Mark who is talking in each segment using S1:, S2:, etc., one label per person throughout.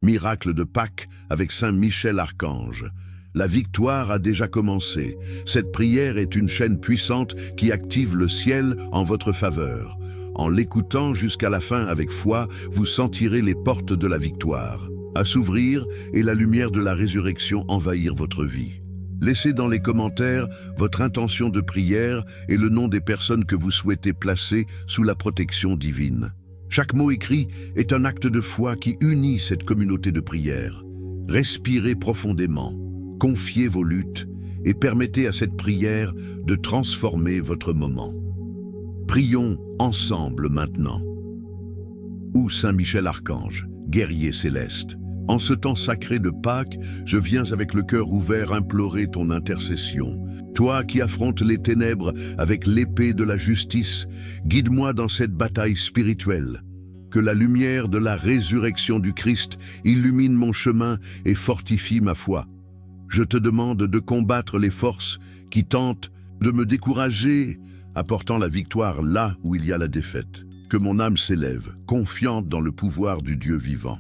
S1: Miracle de Pâques avec Saint Michel Archange. La victoire a déjà commencé. Cette prière est une chaîne puissante qui active le ciel en votre faveur. En l'écoutant jusqu'à la fin avec foi, vous sentirez les portes de la victoire à s'ouvrir et la lumière de la résurrection envahir votre vie. Laissez dans les commentaires votre intention de prière et le nom des personnes que vous souhaitez placer sous la protection divine. Chaque mot écrit est un acte de foi qui unit cette communauté de prière. Respirez profondément, confiez vos luttes et permettez à cette prière de transformer votre moment. Prions ensemble maintenant. Ô Saint Michel Archange, guerrier céleste, en ce temps sacré de Pâques, je viens avec le cœur ouvert implorer ton intercession. Toi qui affrontes les ténèbres avec l'épée de la justice, guide-moi dans cette bataille spirituelle. Que la lumière de la résurrection du Christ illumine mon chemin et fortifie ma foi. Je te demande de combattre les forces qui tentent de me décourager, apportant la victoire là où il y a la défaite. Que mon âme s'élève, confiante dans le pouvoir du Dieu vivant.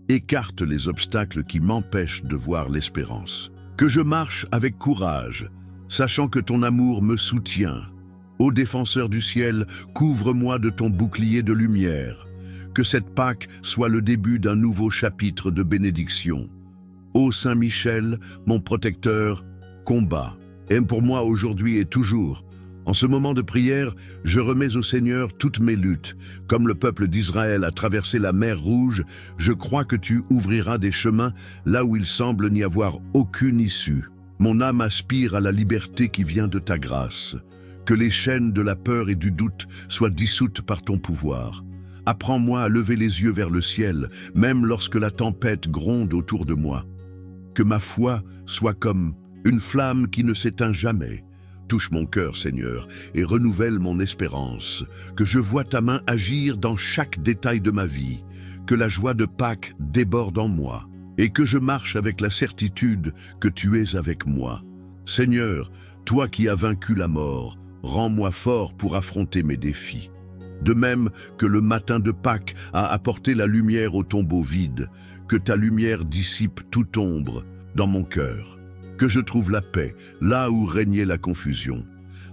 S1: Écarte les obstacles qui m'empêchent de voir l'espérance. Que je marche avec courage, sachant que ton amour me soutient. Ô défenseur du ciel, couvre-moi de ton bouclier de lumière. Que cette Pâque soit le début d'un nouveau chapitre de bénédiction. Ô Saint Michel, mon protecteur, combat. Aime pour moi aujourd'hui et toujours. En ce moment de prière, je remets au Seigneur toutes mes luttes. Comme le peuple d'Israël a traversé la mer Rouge, je crois que tu ouvriras des chemins là où il semble n'y avoir aucune issue. Mon âme aspire à la liberté qui vient de ta grâce. Que les chaînes de la peur et du doute soient dissoutes par ton pouvoir. Apprends-moi à lever les yeux vers le ciel, même lorsque la tempête gronde autour de moi. Que ma foi soit comme une flamme qui ne s'éteint jamais. Touche mon cœur, Seigneur, et renouvelle mon espérance. Que je vois ta main agir dans chaque détail de ma vie. Que la joie de Pâques déborde en moi. Et que je marche avec la certitude que tu es avec moi. Seigneur, toi qui as vaincu la mort, rends-moi fort pour affronter mes défis. De même que le matin de Pâques a apporté la lumière au tombeau vide, que ta lumière dissipe toute ombre dans mon cœur. Que je trouve la paix là où régnait la confusion.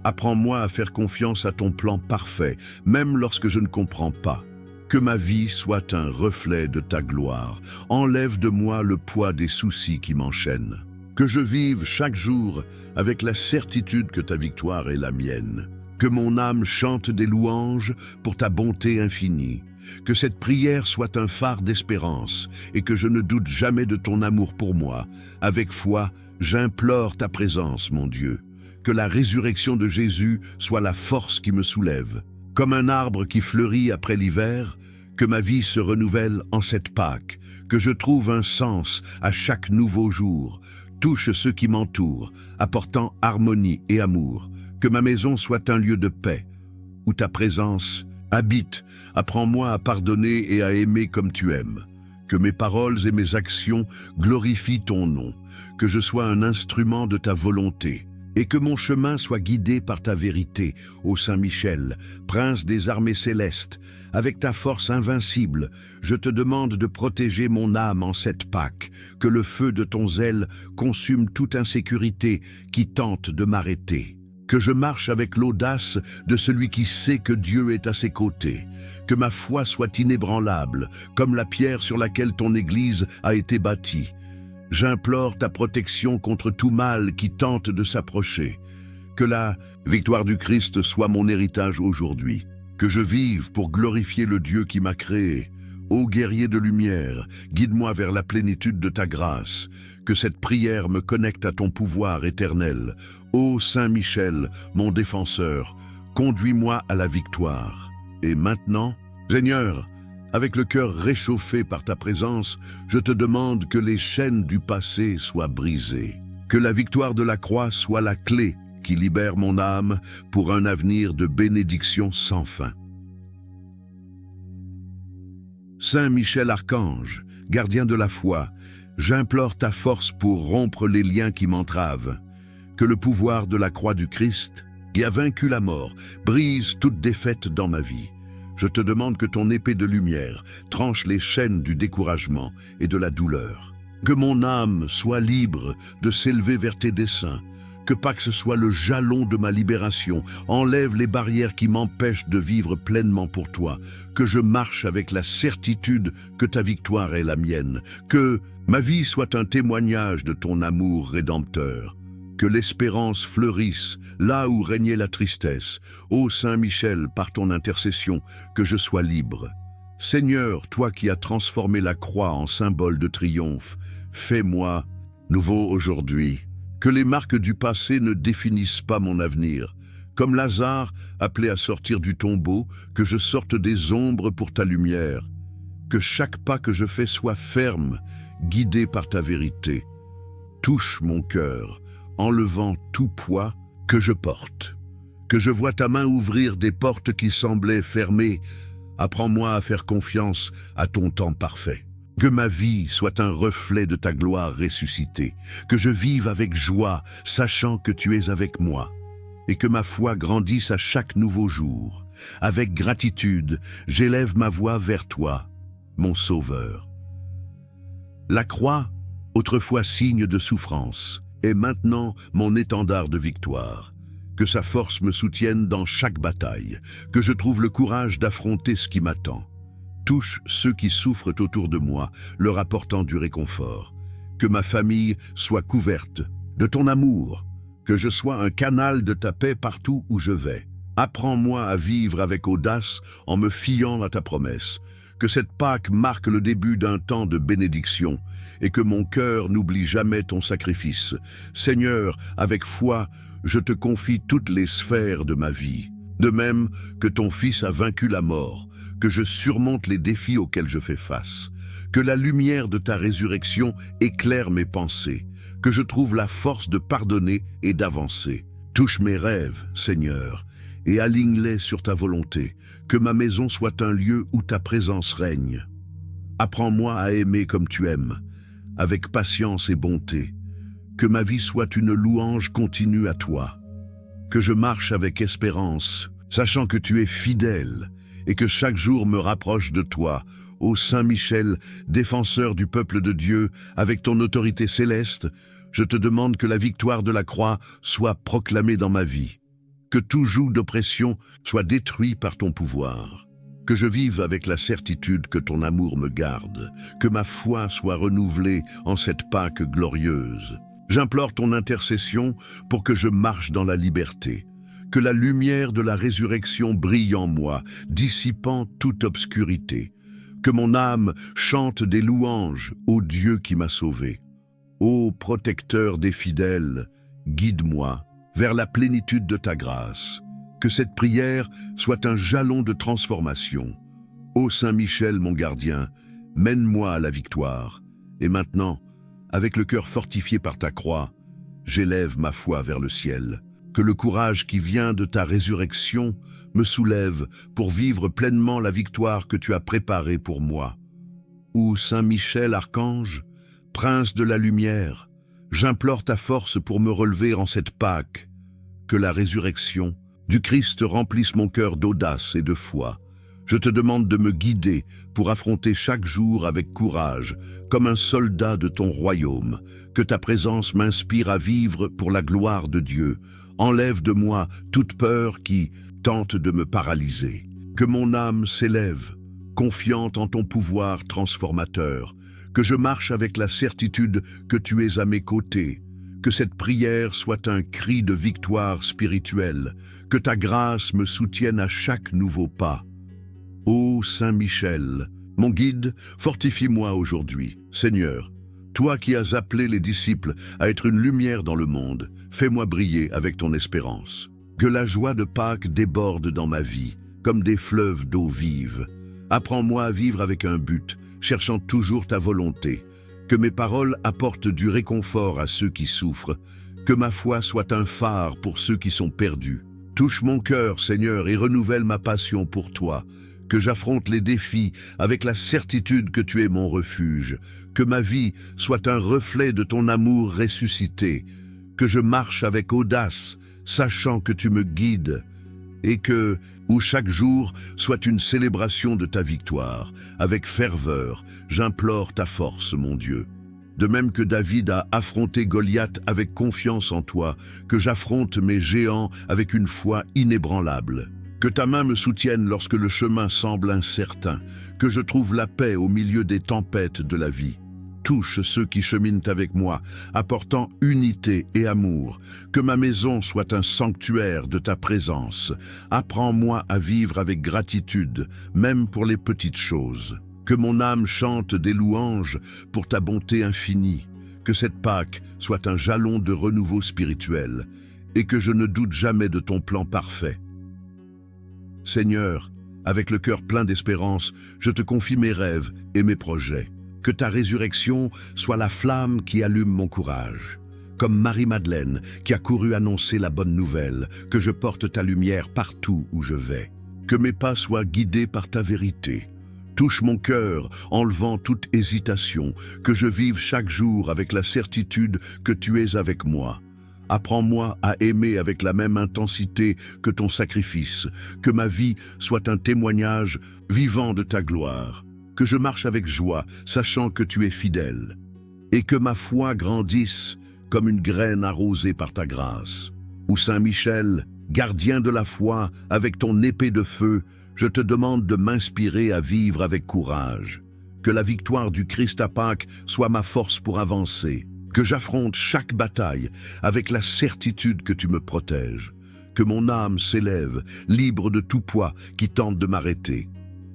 S1: Apprends-moi à faire confiance à ton plan parfait, même lorsque je ne comprends pas. Que ma vie soit un reflet de ta gloire. Enlève de moi le poids des soucis qui m'enchaînent. Que je vive chaque jour avec la certitude que ta victoire est la mienne. Que mon âme chante des louanges pour ta bonté infinie. Que cette prière soit un phare d'espérance et que je ne doute jamais de ton amour pour moi. Avec foi, j'implore ta présence, mon Dieu. Que la résurrection de Jésus soit la force qui me soulève. Comme un arbre qui fleurit après l'hiver, que ma vie se renouvelle en cette Pâque. Que je trouve un sens à chaque nouveau jour. Touche ceux qui m'entourent, apportant harmonie et amour. Que ma maison soit un lieu de paix, où ta présence habite. Apprends-moi à pardonner et à aimer comme tu aimes. Que mes paroles et mes actions glorifient ton nom. Que je sois un instrument de ta volonté. Et que mon chemin soit guidé par ta vérité, ô Saint Michel, prince des armées célestes. Avec ta force invincible, je te demande de protéger mon âme en cette Pâque. Que le feu de ton zèle consume toute insécurité qui tente de m'arrêter. Que je marche avec l'audace de celui qui sait que Dieu est à ses côtés. Que ma foi soit inébranlable, comme la pierre sur laquelle ton Église a été bâtie. J'implore ta protection contre tout mal qui tente de s'approcher. Que la victoire du Christ soit mon héritage aujourd'hui. Que je vive pour glorifier le Dieu qui m'a créé. Ô guerrier de lumière, guide-moi vers la plénitude de ta grâce. Que cette prière me connecte à ton pouvoir éternel. Ô Saint Michel, mon défenseur, conduis-moi à la victoire. Et maintenant, Seigneur, avec le cœur réchauffé par ta présence, je te demande que les chaînes du passé soient brisées. Que la victoire de la croix soit la clé qui libère mon âme pour un avenir de bénédiction sans fin. Saint Michel Archange, gardien de la foi, j'implore ta force pour rompre les liens qui m'entravent. Que le pouvoir de la croix du Christ, qui a vaincu la mort, brise toute défaite dans ma vie. Je te demande que ton épée de lumière tranche les chaînes du découragement et de la douleur. Que mon âme soit libre de s'élever vers tes desseins. Que Pâques soit le jalon de ma libération. Enlève les barrières qui m'empêchent de vivre pleinement pour toi. Que je marche avec la certitude que ta victoire est la mienne. Que ma vie soit un témoignage de ton amour rédempteur. Que l'espérance fleurisse là où régnait la tristesse. Ô Saint Michel, par ton intercession, que je sois libre. Seigneur, toi qui as transformé la croix en symbole de triomphe, fais-moi nouveau aujourd'hui. Que les marques du passé ne définissent pas mon avenir. Comme Lazare, appelé à sortir du tombeau, que je sorte des ombres pour ta lumière. Que chaque pas que je fais soit ferme, guidé par ta vérité. Touche mon cœur, enlevant tout poids que je porte. Que je vois ta main ouvrir des portes qui semblaient fermées. Apprends-moi à faire confiance à ton temps parfait. Que ma vie soit un reflet de ta gloire ressuscitée. Que je vive avec joie, sachant que tu es avec moi. Et que ma foi grandisse à chaque nouveau jour. Avec gratitude, j'élève ma voix vers toi, mon Sauveur. La croix, autrefois signe de souffrance, est maintenant mon étendard de victoire. Que sa force me soutienne dans chaque bataille. Que je trouve le courage d'affronter ce qui m'attend. Touche ceux qui souffrent autour de moi, leur apportant du réconfort. Que ma famille soit couverte de ton amour, que je sois un canal de ta paix partout où je vais. Apprends-moi à vivre avec audace en me fiant à ta promesse. Que cette Pâques marque le début d'un temps de bénédiction et que mon cœur n'oublie jamais ton sacrifice. Seigneur, avec foi, je te confie toutes les sphères de ma vie. De même que ton Fils a vaincu la mort, que je surmonte les défis auxquels je fais face, que la lumière de ta résurrection éclaire mes pensées, que je trouve la force de pardonner et d'avancer. Touche mes rêves, Seigneur, et aligne-les sur ta volonté, que ma maison soit un lieu où ta présence règne. Apprends-moi à aimer comme tu aimes, avec patience et bonté, que ma vie soit une louange continue à toi. Que je marche avec espérance, sachant que tu es fidèle et que chaque jour me rapproche de toi, ô Saint Michel, défenseur du peuple de Dieu, avec ton autorité céleste, je te demande que la victoire de la croix soit proclamée dans ma vie, que tout joug d'oppression soit détruit par ton pouvoir, que je vive avec la certitude que ton amour me garde, que ma foi soit renouvelée en cette Pâques glorieuse. J'implore ton intercession pour que je marche dans la liberté, que la lumière de la résurrection brille en moi, dissipant toute obscurité, que mon âme chante des louanges au Dieu qui m'a sauvé. Ô protecteur des fidèles, guide-moi vers la plénitude de ta grâce, que cette prière soit un jalon de transformation. Ô Saint Michel, mon gardien, mène-moi à la victoire, et maintenant, avec le cœur fortifié par ta croix, j'élève ma foi vers le ciel. Que le courage qui vient de ta résurrection me soulève pour vivre pleinement la victoire que tu as préparée pour moi. Ô Saint Michel, archange, prince de la lumière, j'implore ta force pour me relever en cette Pâques. Que la résurrection du Christ remplisse mon cœur d'audace et de foi. Je te demande de me guider pour affronter chaque jour avec courage, comme un soldat de ton royaume. Que ta présence m'inspire à vivre pour la gloire de Dieu. Enlève de moi toute peur qui tente de me paralyser. Que mon âme s'élève, confiante en ton pouvoir transformateur. Que je marche avec la certitude que tu es à mes côtés. Que cette prière soit un cri de victoire spirituelle. Que ta grâce me soutienne à chaque nouveau pas. Ô Saint Michel, mon guide, fortifie-moi aujourd'hui. Seigneur, toi qui as appelé les disciples à être une lumière dans le monde, fais-moi briller avec ton espérance. Que la joie de Pâques déborde dans ma vie, comme des fleuves d'eau vive. Apprends-moi à vivre avec un but, cherchant toujours ta volonté. Que mes paroles apportent du réconfort à ceux qui souffrent. Que ma foi soit un phare pour ceux qui sont perdus. Touche mon cœur, Seigneur, et renouvelle ma passion pour toi. Que j'affronte les défis avec la certitude que tu es mon refuge, que ma vie soit un reflet de ton amour ressuscité, que je marche avec audace, sachant que tu me guides, et que, où chaque jour soit une célébration de ta victoire. Avec ferveur, j'implore ta force, mon Dieu. De même que David a affronté Goliath avec confiance en toi, que j'affronte mes géants avec une foi inébranlable. Que ta main me soutienne lorsque le chemin semble incertain, que je trouve la paix au milieu des tempêtes de la vie. Touche ceux qui cheminent avec moi, apportant unité et amour. Que ma maison soit un sanctuaire de ta présence. Apprends-moi à vivre avec gratitude, même pour les petites choses. Que mon âme chante des louanges pour ta bonté infinie. Que cette Pâque soit un jalon de renouveau spirituel, et que je ne doute jamais de ton plan parfait. Seigneur, avec le cœur plein d'espérance, je te confie mes rêves et mes projets. Que ta résurrection soit la flamme qui allume mon courage. Comme Marie-Madeleine qui a couru annoncer la bonne nouvelle, que je porte ta lumière partout où je vais. Que mes pas soient guidés par ta vérité. Touche mon cœur, enlevant toute hésitation, que je vive chaque jour avec la certitude que tu es avec moi. Apprends-moi à aimer avec la même intensité que ton sacrifice, que ma vie soit un témoignage vivant de ta gloire. Que je marche avec joie, sachant que tu es fidèle, et que ma foi grandisse comme une graine arrosée par ta grâce. Ô Saint Michel, gardien de la foi, avec ton épée de feu, je te demande de m'inspirer à vivre avec courage. Que la victoire du Christ à Pâques soit ma force pour avancer. Que j'affronte chaque bataille avec la certitude que tu me protèges. Que mon âme s'élève, libre de tout poids qui tente de m'arrêter.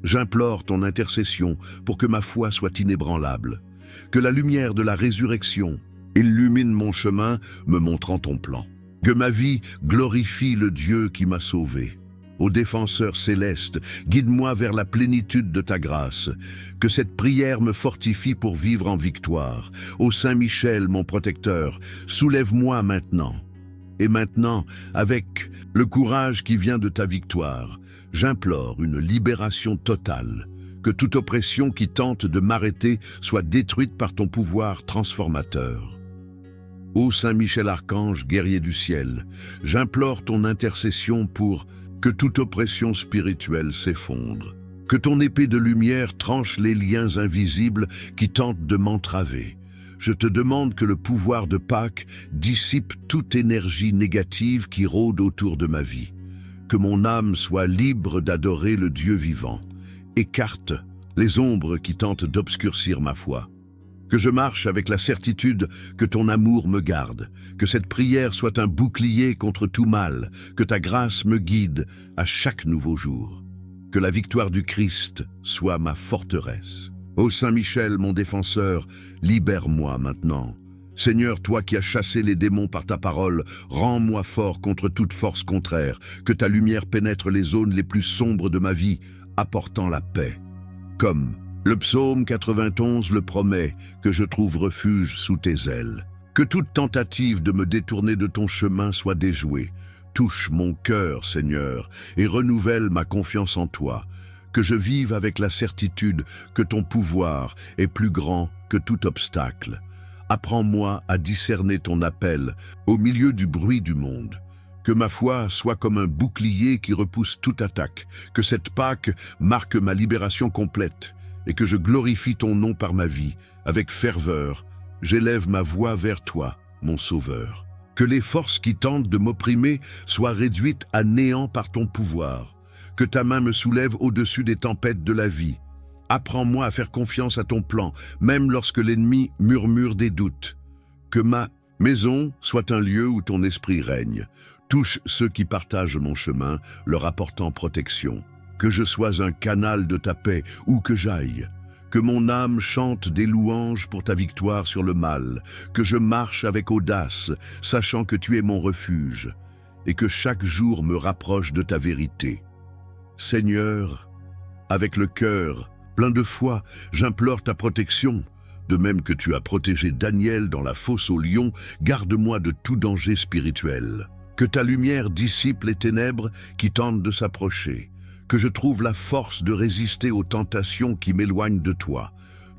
S1: J'implore ton intercession pour que ma foi soit inébranlable. Que la lumière de la résurrection illumine mon chemin, me montrant ton plan. Que ma vie glorifie le Dieu qui m'a sauvé. Ô défenseur céleste, guide-moi vers la plénitude de ta grâce. Que cette prière me fortifie pour vivre en victoire. Ô Saint Michel, mon protecteur, soulève-moi maintenant. Et maintenant, avec le courage qui vient de ta victoire, j'implore une libération totale. Que toute oppression qui tente de m'arrêter soit détruite par ton pouvoir transformateur. Ô Saint Michel Archange, guerrier du ciel, j'implore ton intercession pour que toute oppression spirituelle s'effondre. Que ton épée de lumière tranche les liens invisibles qui tentent de m'entraver. Je te demande que le pouvoir de Pâques dissipe toute énergie négative qui rôde autour de ma vie. Que mon âme soit libre d'adorer le Dieu vivant. Écarte les ombres qui tentent d'obscurcir ma foi. Que je marche avec la certitude que ton amour me garde. Que cette prière soit un bouclier contre tout mal. Que ta grâce me guide à chaque nouveau jour. Que la victoire du Christ soit ma forteresse. Ô Saint Michel, mon défenseur, libère-moi maintenant. Seigneur, toi qui as chassé les démons par ta parole, rends-moi fort contre toute force contraire. Que ta lumière pénètre les zones les plus sombres de ma vie, apportant la paix. Comme le psaume 91 le promet, que je trouve refuge sous tes ailes. Que toute tentative de me détourner de ton chemin soit déjouée. Touche mon cœur, Seigneur, et renouvelle ma confiance en toi. Que je vive avec la certitude que ton pouvoir est plus grand que tout obstacle. Apprends-moi à discerner ton appel au milieu du bruit du monde. Que ma foi soit comme un bouclier qui repousse toute attaque. Que cette Pâque marque ma libération complète et que je glorifie ton nom par ma vie. Avec ferveur, j'élève ma voix vers toi, mon Sauveur. Que les forces qui tentent de m'opprimer soient réduites à néant par ton pouvoir. Que ta main me soulève au-dessus des tempêtes de la vie. Apprends-moi à faire confiance à ton plan, même lorsque l'ennemi murmure des doutes. Que ma maison soit un lieu où ton esprit règne. Touche ceux qui partagent mon chemin, leur apportant protection. Que je sois un canal de ta paix, où que j'aille. Que mon âme chante des louanges pour ta victoire sur le mal. Que je marche avec audace, sachant que tu es mon refuge. Et que chaque jour me rapproche de ta vérité. Seigneur, avec le cœur plein de foi, j'implore ta protection. De même que tu as protégé Daniel dans la fosse au lion, garde-moi de tout danger spirituel. Que ta lumière dissipe les ténèbres qui tentent de s'approcher. Que je trouve la force de résister aux tentations qui m'éloignent de toi.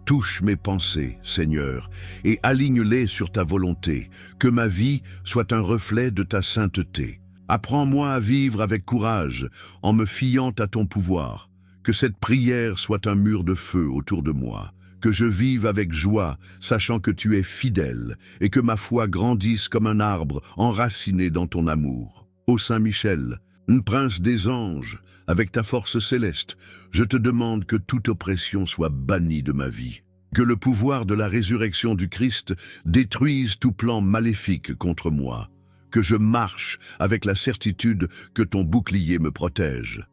S1: Touche mes pensées, Seigneur, et aligne-les sur ta volonté. Que ma vie soit un reflet de ta sainteté. Apprends-moi à vivre avec courage, en me fiant à ton pouvoir. Que cette prière soit un mur de feu autour de moi. Que je vive avec joie, sachant que tu es fidèle, et que ma foi grandisse comme un arbre enraciné dans ton amour. Ô Saint Michel, prince des anges, avec ta force céleste, je te demande que toute oppression soit bannie de ma vie. Que le pouvoir de la résurrection du Christ détruise tout plan maléfique contre moi. Que je marche avec la certitude que ton bouclier me protège.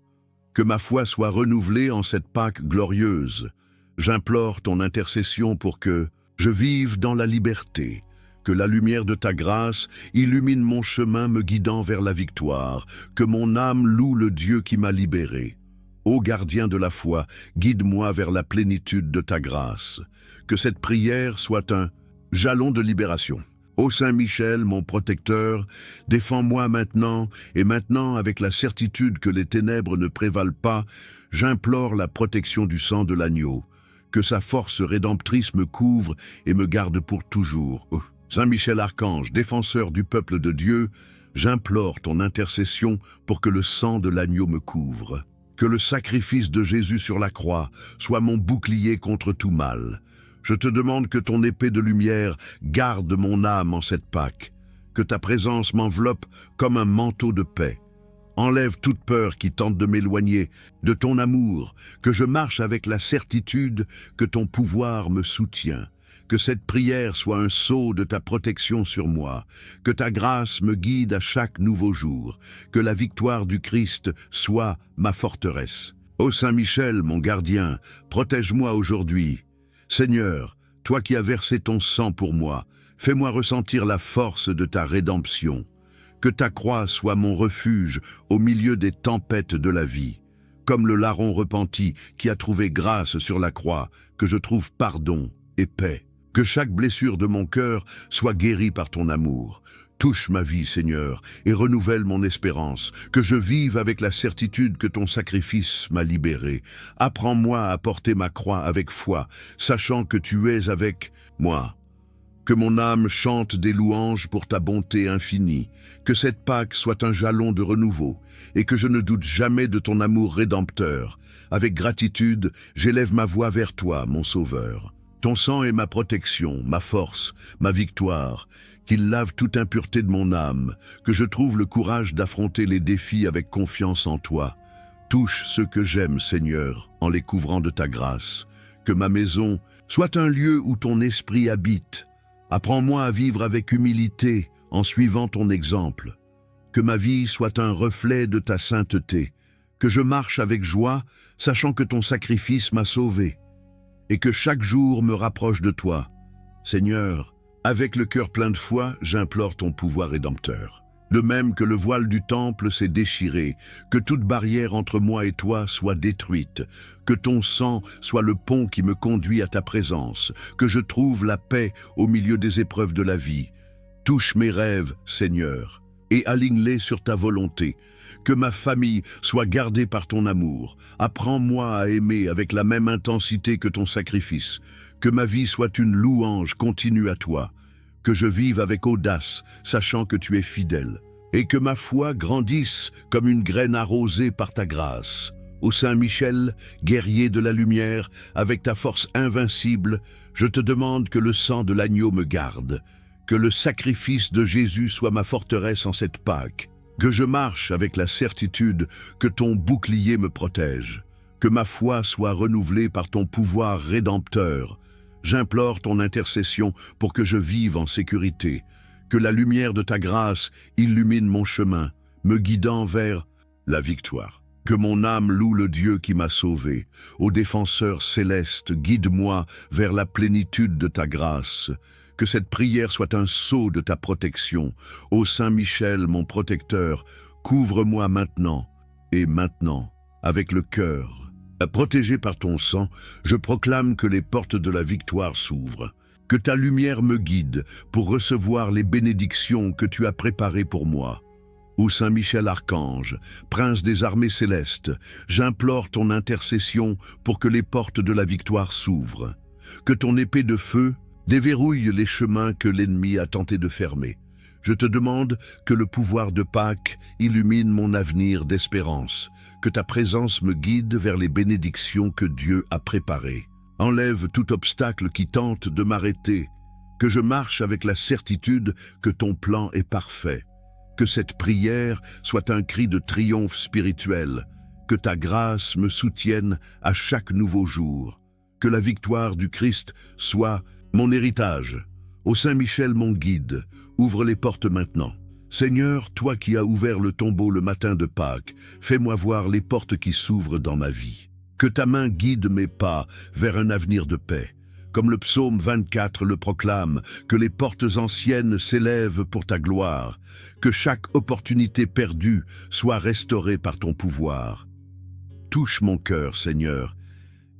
S1: Que ma foi soit renouvelée en cette Pâque glorieuse. J'implore ton intercession pour que je vive dans la liberté. Que la lumière de ta grâce illumine mon chemin me guidant vers la victoire. Que mon âme loue le Dieu qui m'a libéré. Ô gardien de la foi, guide-moi vers la plénitude de ta grâce. Que cette prière soit un jalon de libération. Ô Saint Michel, mon protecteur, défends-moi maintenant, et maintenant, avec la certitude que les ténèbres ne prévalent pas, j'implore la protection du sang de l'agneau. Que sa force rédemptrice me couvre et me garde pour toujours. Saint Michel Archange, défenseur du peuple de Dieu, j'implore ton intercession pour que le sang de l'agneau me couvre. Que le sacrifice de Jésus sur la croix soit mon bouclier contre tout mal. Je te demande que ton épée de lumière garde mon âme en cette Pâque. Que ta présence m'enveloppe comme un manteau de paix. Enlève toute peur qui tente de m'éloigner de ton amour, que je marche avec la certitude que ton pouvoir me soutient. Que cette prière soit un sceau de ta protection sur moi, que ta grâce me guide à chaque nouveau jour, que la victoire du Christ soit ma forteresse. Ô Saint Michel, mon gardien, protège-moi aujourd'hui. Seigneur, toi qui as versé ton sang pour moi, fais-moi ressentir la force de ta rédemption. Que ta croix soit mon refuge au milieu des tempêtes de la vie. Comme le larron repenti qui a trouvé grâce sur la croix, que je trouve pardon et paix. Que chaque blessure de mon cœur soit guérie par ton amour. Touche ma vie, Seigneur, et renouvelle mon espérance. Que je vive avec la certitude que ton sacrifice m'a libéré. Apprends-moi à porter ma croix avec foi, sachant que tu es avec moi. Que mon âme chante des louanges pour ta bonté infinie. Que cette Pâque soit un jalon de renouveau, et que je ne doute jamais de ton amour rédempteur. Avec gratitude, j'élève ma voix vers toi, mon Sauveur. Ton sang est ma protection, ma force, ma victoire, qu'il lave toute impureté de mon âme, que je trouve le courage d'affronter les défis avec confiance en toi. Touche ceux que j'aime, Seigneur, en les couvrant de ta grâce. Que ma maison soit un lieu où ton esprit habite. Apprends-moi à vivre avec humilité, en suivant ton exemple. Que ma vie soit un reflet de ta sainteté. Que je marche avec joie, sachant que ton sacrifice m'a sauvé. Et que chaque jour me rapproche de toi. Seigneur, avec le cœur plein de foi, j'implore ton pouvoir rédempteur. De même que le voile du temple s'est déchiré, que toute barrière entre moi et toi soit détruite, que ton sang soit le pont qui me conduit à ta présence, que je trouve la paix au milieu des épreuves de la vie. Touche mes rêves, Seigneur, et aligne-les sur ta volonté. Que ma famille soit gardée par ton amour. Apprends-moi à aimer avec la même intensité que ton sacrifice. Que ma vie soit une louange continue à toi. Que je vive avec audace, sachant que tu es fidèle. Et que ma foi grandisse comme une graine arrosée par ta grâce. Ô Saint Michel, guerrier de la lumière, avec ta force invincible, je te demande que le sang de l'agneau me garde. Que le sacrifice de Jésus soit ma forteresse en cette Pâque. Que je marche avec la certitude que ton bouclier me protège. Que ma foi soit renouvelée par ton pouvoir rédempteur. J'implore ton intercession pour que je vive en sécurité. Que la lumière de ta grâce illumine mon chemin, me guidant vers la victoire. Que mon âme loue le Dieu qui m'a sauvé. Ô défenseur céleste, guide-moi vers la plénitude de ta grâce. Que cette prière soit un sceau de ta protection. Ô Saint Michel, mon protecteur, couvre-moi maintenant, et maintenant, avec le cœur. Protégé par ton sang, je proclame que les portes de la victoire s'ouvrent. Que ta lumière me guide pour recevoir les bénédictions que tu as préparées pour moi. Ô Saint Michel Archange, prince des armées célestes, j'implore ton intercession pour que les portes de la victoire s'ouvrent. Que ton épée de feu déverrouille les chemins que l'ennemi a tenté de fermer. Je te demande que le pouvoir de Pâques illumine mon avenir d'espérance, que ta présence me guide vers les bénédictions que Dieu a préparées. Enlève tout obstacle qui tente de m'arrêter, que je marche avec la certitude que ton plan est parfait, que cette prière soit un cri de triomphe spirituel, que ta grâce me soutienne à chaque nouveau jour, que la victoire du Christ soit mon héritage. Ô Saint Michel, mon guide, ouvre les portes maintenant. Seigneur, toi qui as ouvert le tombeau le matin de Pâques, fais-moi voir les portes qui s'ouvrent dans ma vie. Que ta main guide mes pas vers un avenir de paix. Comme le psaume 24 le proclame, que les portes anciennes s'élèvent pour ta gloire, que chaque opportunité perdue soit restaurée par ton pouvoir. Touche mon cœur, Seigneur,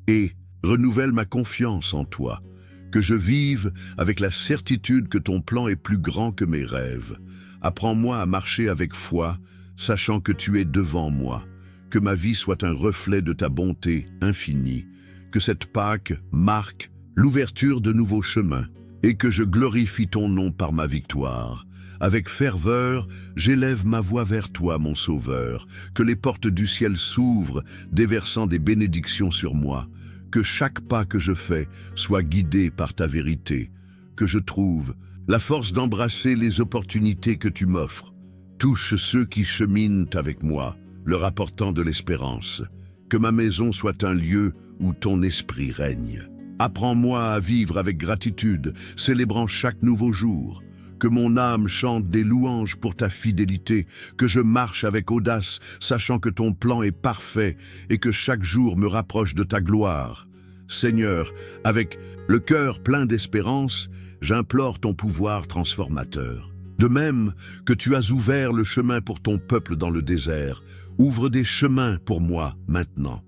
S1: et renouvelle ma confiance en toi, que je vive avec la certitude que ton plan est plus grand que mes rêves. Apprends-moi à marcher avec foi, sachant que tu es devant moi, que ma vie soit un reflet de ta bonté infinie, que cette Pâques marque l'ouverture de nouveaux chemins, et que je glorifie ton nom par ma victoire. Avec ferveur, j'élève ma voix vers toi, mon Sauveur, que les portes du ciel s'ouvrent, déversant des bénédictions sur moi, que chaque pas que je fais soit guidé par ta vérité, que je trouve la force d'embrasser les opportunités que tu m'offres. Touche ceux qui cheminent avec moi, leur apportant de l'espérance, que ma maison soit un lieu où ton esprit règne. Apprends-moi à vivre avec gratitude, célébrant chaque nouveau jour. Que mon âme chante des louanges pour ta fidélité, que je marche avec audace, sachant que ton plan est parfait et que chaque jour me rapproche de ta gloire. Seigneur, avec le cœur plein d'espérance, j'implore ton pouvoir transformateur. De même que tu as ouvert le chemin pour ton peuple dans le désert, ouvre des chemins pour moi maintenant.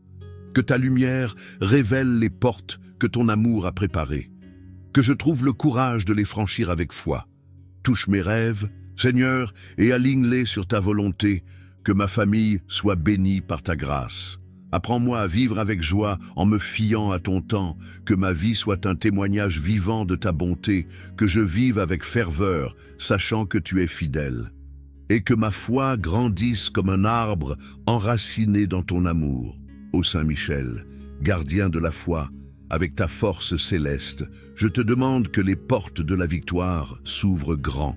S1: Que ta lumière révèle les portes que ton amour a préparées. Que je trouve le courage de les franchir avec foi. Touche mes rêves, Seigneur, et aligne-les sur ta volonté, que ma famille soit bénie par ta grâce. Apprends-moi à vivre avec joie en me fiant à ton temps, que ma vie soit un témoignage vivant de ta bonté, que je vive avec ferveur, sachant que tu es fidèle. Et que ma foi grandisse comme un arbre enraciné dans ton amour. Ô Saint Michel, gardien de la foi, avec ta force céleste, je te demande que les portes de la victoire s'ouvrent grand.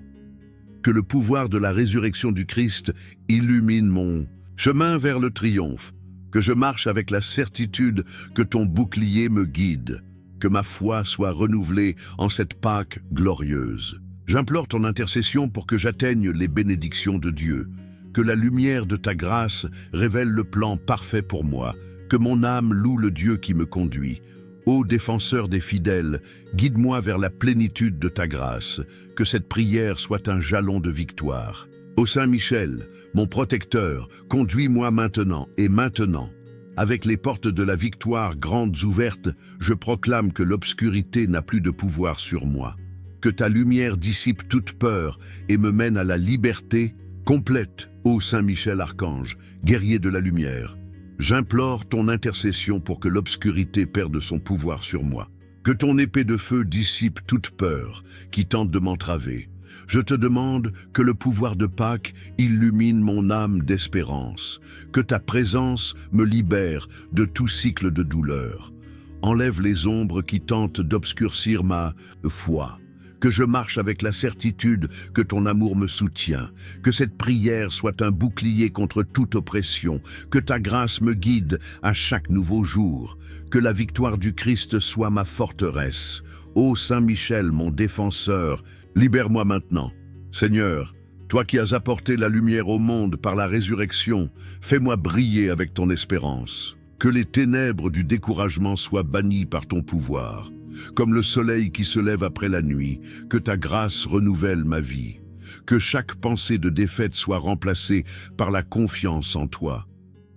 S1: Que le pouvoir de la résurrection du Christ illumine mon chemin vers le triomphe. Que je marche avec la certitude que ton bouclier me guide. Que ma foi soit renouvelée en cette Pâques glorieuse. J'implore ton intercession pour que j'atteigne les bénédictions de Dieu. Que la lumière de ta grâce révèle le plan parfait pour moi. Que mon âme loue le Dieu qui me conduit. Ô défenseur des fidèles, guide-moi vers la plénitude de ta grâce, que cette prière soit un jalon de victoire. Ô Saint Michel, mon protecteur, conduis-moi maintenant et maintenant. Avec les portes de la victoire grandes ouvertes, je proclame que l'obscurité n'a plus de pouvoir sur moi. Que ta lumière dissipe toute peur et me mène à la liberté complète, ô Saint Michel Archange, guerrier de la lumière. J'implore ton intercession pour que l'obscurité perde son pouvoir sur moi. Que ton épée de feu dissipe toute peur qui tente de m'entraver. Je te demande que le pouvoir de Pâques illumine mon âme d'espérance. Que ta présence me libère de tout cycle de douleur. Enlève les ombres qui tentent d'obscurcir ma foi. Que je marche avec la certitude que ton amour me soutient, que cette prière soit un bouclier contre toute oppression, que ta grâce me guide à chaque nouveau jour, que la victoire du Christ soit ma forteresse. Ô Saint Michel, mon défenseur, libère-moi maintenant. Seigneur, toi qui as apporté la lumière au monde par la résurrection, fais-moi briller avec ton espérance. Que les ténèbres du découragement soient bannies par ton pouvoir. Comme le soleil qui se lève après la nuit, que ta grâce renouvelle ma vie. Que chaque pensée de défaite soit remplacée par la confiance en toi.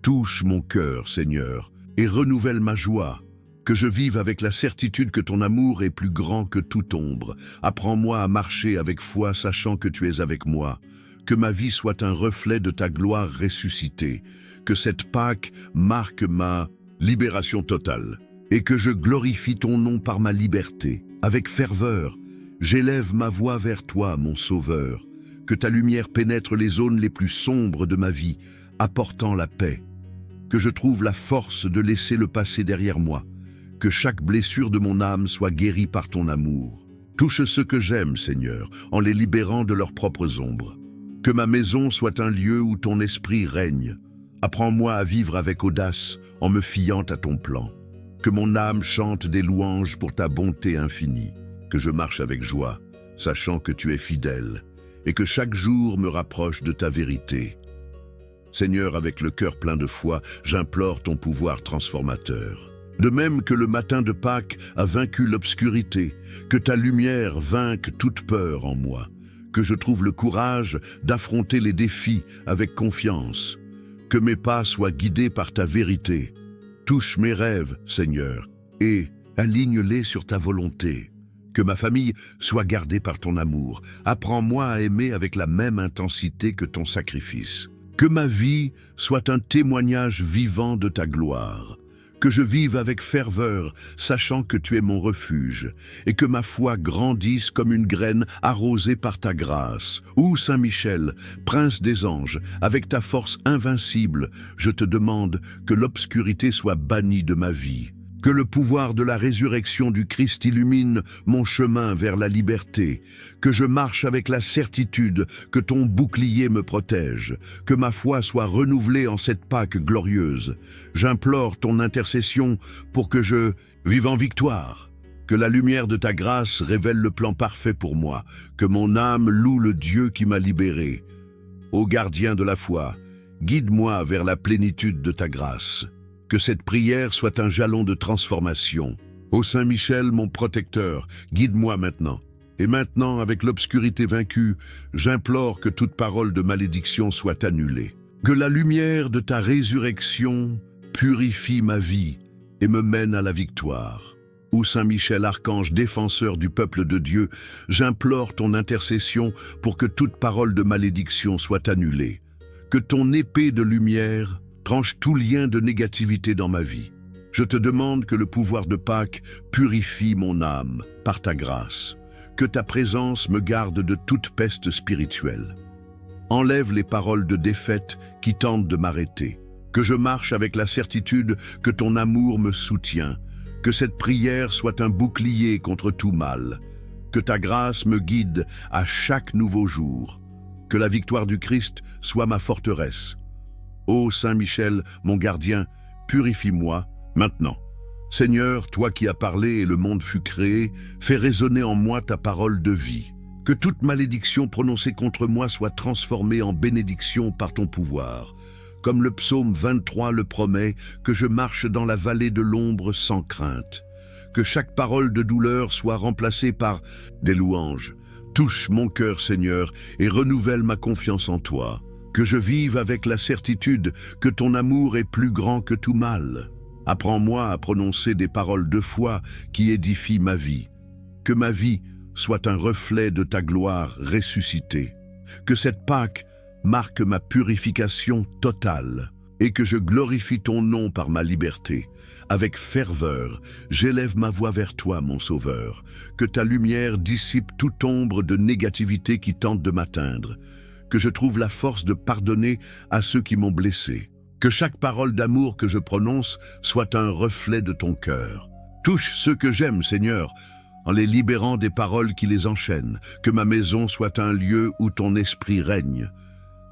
S1: Touche mon cœur, Seigneur, et renouvelle ma joie. Que je vive avec la certitude que ton amour est plus grand que toute ombre. Apprends-moi à marcher avec foi, sachant que tu es avec moi. Que ma vie soit un reflet de ta gloire ressuscitée. Que cette Pâques marque ma libération totale. Et que je glorifie ton nom par ma liberté. Avec ferveur, j'élève ma voix vers toi, mon Sauveur. que ta lumière pénètre les zones les plus sombres de ma vie, apportant la paix. Que je trouve la force de laisser le passé derrière moi. Que chaque blessure de mon âme soit guérie par ton amour. Touche ceux que j'aime, Seigneur, en les libérant de leurs propres ombres. Que ma maison soit un lieu où ton esprit règne. Apprends-moi à vivre avec audace en me fiant à ton plan. Que mon âme chante des louanges pour ta bonté infinie. Que je marche avec joie, sachant que tu es fidèle, et que chaque jour me rapproche de ta vérité. Seigneur, avec le cœur plein de foi, j'implore ton pouvoir transformateur. De même que le matin de Pâques a vaincu l'obscurité, que ta lumière vainque toute peur en moi, que je trouve le courage d'affronter les défis avec confiance, que mes pas soient guidés par ta vérité. Touche mes rêves, Seigneur, et aligne-les sur ta volonté. Que ma famille soit gardée par ton amour. Apprends-moi à aimer avec la même intensité que ton sacrifice. Que ma vie soit un témoignage vivant de ta gloire. Que je vive avec ferveur, sachant que tu es mon refuge, et que ma foi grandisse comme une graine arrosée par ta grâce. Ô Saint Michel, prince des anges, avec ta force invincible, je te demande que l'obscurité soit bannie de ma vie. Que le pouvoir de la résurrection du Christ illumine mon chemin vers la liberté, que je marche avec la certitude que ton bouclier me protège, que ma foi soit renouvelée en cette Pâque glorieuse. J'implore ton intercession pour que je vive en victoire, que la lumière de ta grâce révèle le plan parfait pour moi, que mon âme loue le Dieu qui m'a libéré. Ô gardien de la foi, guide-moi vers la plénitude de ta grâce. Que cette prière soit un jalon de transformation. Ô Saint Michel, mon protecteur, guide-moi maintenant. Et maintenant, avec l'obscurité vaincue, j'implore que toute parole de malédiction soit annulée. Que la lumière de ta résurrection purifie ma vie et me mène à la victoire. Ô Saint Michel, archange défenseur du peuple de Dieu, j'implore ton intercession pour que toute parole de malédiction soit annulée. Que ton épée de lumière tranche tout lien de négativité dans ma vie. Je te demande que le pouvoir de Pâques purifie mon âme par ta grâce. Que ta présence me garde de toute peste spirituelle. Enlève les paroles de défaite qui tentent de m'arrêter. Que je marche avec la certitude que ton amour me soutient. Que cette prière soit un bouclier contre tout mal. Que ta grâce me guide à chaque nouveau jour. Que la victoire du Christ soit ma forteresse. Ô Saint Michel, mon gardien, purifie-moi maintenant. Seigneur, toi qui as parlé et le monde fut créé, fais résonner en moi ta parole de vie. Que toute malédiction prononcée contre moi soit transformée en bénédiction par ton pouvoir. Comme le psaume 23 le promet, que je marche dans la vallée de l'ombre sans crainte. Que chaque parole de douleur soit remplacée par des louanges. Touche mon cœur, Seigneur, et renouvelle ma confiance en toi. Que je vive avec la certitude que ton amour est plus grand que tout mal. Apprends-moi à prononcer des paroles de foi qui édifient ma vie. Que ma vie soit un reflet de ta gloire ressuscitée. Que cette Pâque marque ma purification totale et que je glorifie ton nom par ma liberté. Avec ferveur, j'élève ma voix vers toi, mon Sauveur. Que ta lumière dissipe toute ombre de négativité qui tente de m'atteindre. Que je trouve la force de pardonner à ceux qui m'ont blessé. Que chaque parole d'amour que je prononce soit un reflet de ton cœur. Touche ceux que j'aime, Seigneur, en les libérant des paroles qui les enchaînent. Que ma maison soit un lieu où ton esprit règne.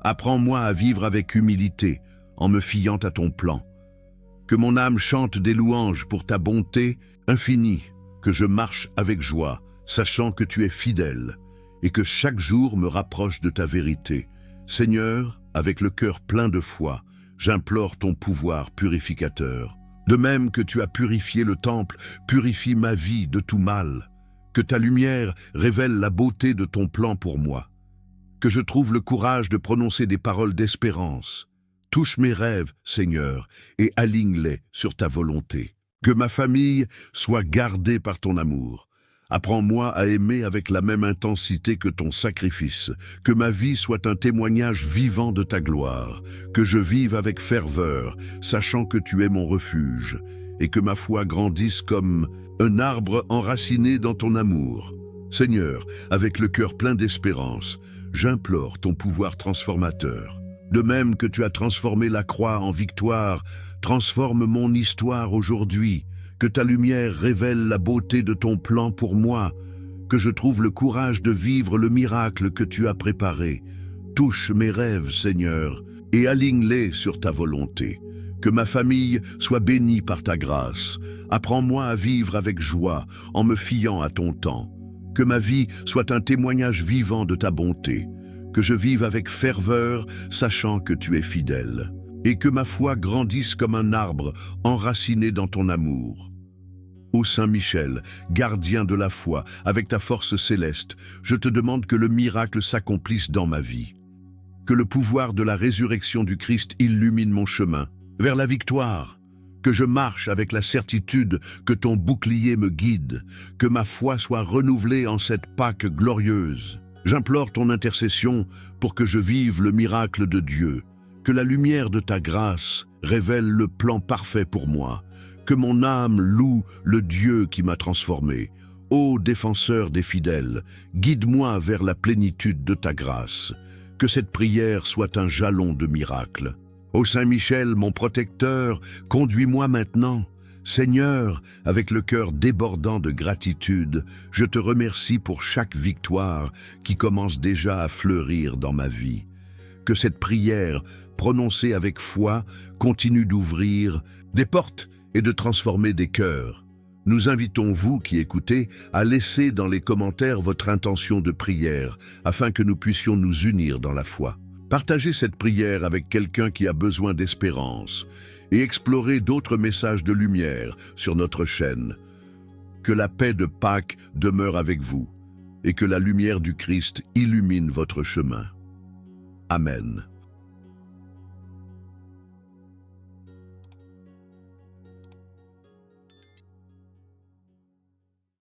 S1: Apprends-moi à vivre avec humilité, en me fiant à ton plan. Que mon âme chante des louanges pour ta bonté infinie. Que je marche avec joie, sachant que tu es fidèle. Et que chaque jour me rapproche de ta vérité. Seigneur, avec le cœur plein de foi, j'implore ton pouvoir purificateur. De même que tu as purifié le temple, purifie ma vie de tout mal. Que ta lumière révèle la beauté de ton plan pour moi. Que je trouve le courage de prononcer des paroles d'espérance. Touche mes rêves, Seigneur, et aligne-les sur ta volonté. Que ma famille soit gardée par ton amour. Apprends-moi à aimer avec la même intensité que ton sacrifice, que ma vie soit un témoignage vivant de ta gloire, que je vive avec ferveur, sachant que tu es mon refuge, et que ma foi grandisse comme un arbre enraciné dans ton amour. Seigneur, avec le cœur plein d'espérance, j'implore ton pouvoir transformateur. De même que tu as transformé la croix en victoire, transforme mon histoire aujourd'hui, que ta lumière révèle la beauté de ton plan pour moi, que je trouve le courage de vivre le miracle que tu as préparé. Touche mes rêves, Seigneur, et aligne-les sur ta volonté. Que ma famille soit bénie par ta grâce. Apprends-moi à vivre avec joie, en me fiant à ton temps. Que ma vie soit un témoignage vivant de ta bonté. Que je vive avec ferveur, sachant que tu es fidèle. Et que ma foi grandisse comme un arbre enraciné dans ton amour. Ô Saint Michel, gardien de la foi, avec ta force céleste, je te demande que le miracle s'accomplisse dans ma vie. Que le pouvoir de la résurrection du Christ illumine mon chemin vers la victoire. Que je marche avec la certitude que ton bouclier me guide. Que ma foi soit renouvelée en cette Pâque glorieuse. J'implore ton intercession pour que je vive le miracle de Dieu. Que la lumière de ta grâce révèle le plan parfait pour moi. Que mon âme loue le Dieu qui m'a transformé. Ô défenseur des fidèles, guide-moi vers la plénitude de ta grâce. Que cette prière soit un jalon de miracle. Ô Saint Michel, mon protecteur, conduis-moi maintenant. Seigneur, avec le cœur débordant de gratitude, je te remercie pour chaque victoire qui commence déjà à fleurir dans ma vie. Que cette prière, prononcée avec foi, continue d'ouvrir des portes et de transformer des cœurs. Nous invitons vous qui écoutez à laisser dans les commentaires votre intention de prière afin que nous puissions nous unir dans la foi. Partagez cette prière avec quelqu'un qui a besoin d'espérance et explorez d'autres messages de lumière sur notre chaîne. Que la paix de Pâques demeure avec vous et que la lumière du Christ illumine votre chemin. Amen.